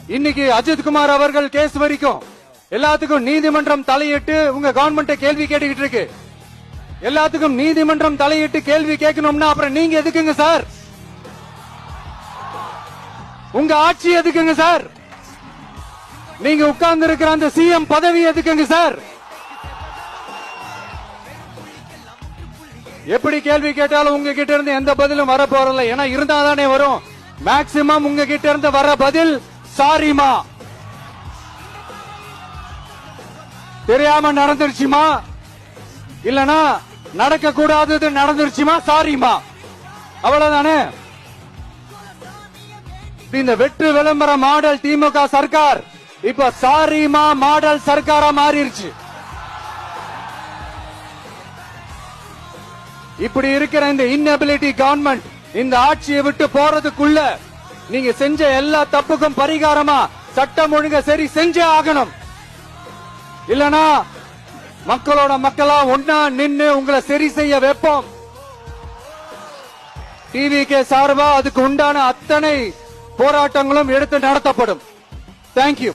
இன்னைக்கு அஜித்குமார் அவர்கள் கேஸ் வரைக்கும் எல்லாத்துக்கும் நீதிமன்றம் தலையிட்டு உங்க கவர்மெண்ட் கேள்வி கேட்டுக்கிட்டு இருக்கு. எல்லாத்துக்கும் நீதிமன்றம் தலையிட்டு கேள்வி கேட்கணும்னா அப்புறம் நீங்க எதுக்குங்க சார்? உங்க ஆட்சி எதுக்குங்க சார்? நீங்க உட்கார்ந்து இருக்கிற அந்த சிஎம் பதவி எதுக்குங்க சார்? எப்படி கேள்வி கேட்டாலும் உங்ககிட்ட இருந்து எந்த பதிலும் வர போறல. ஏன்னா இருந்தாதானே வரும். மேக்சிமம் உங்ககிட்ட இருந்து வர பதில் சாரிமா, தெரியாம நடந்துருச்சுமா, இல்லனா நடக்க கூடாதது நடந்துருச்சுமா, சாரிமா, அவ்வளவுதானே. இந்த வெற்று விளம்பர மாடல் திமுக சர்க்கார் இப்ப சாரிமா மாடல் சர்க்காரா மாறிடுச்சு. இப்படி இருக்கிற இந்த இன்னபிலிட்டி கவர்மெண்ட் இந்த ஆட்சியை விட்டு போறதுக்குள்ள நீங்க செஞ்ச எல்லா தப்புக்கும் பரிகாரமா சட்டம் ஒழுங்க சரி செஞ்சே ஆகணும். இல்லனா மக்களோட மக்களா ஒன்னா நின்னு உங்களை சரி செய்ய வைப்போம். டிவிகே சார்பா அதுக்கு உண்டான அத்தனை போராட்டங்களும் எடுத்து நடத்தப்படும். தேங்க்யூ.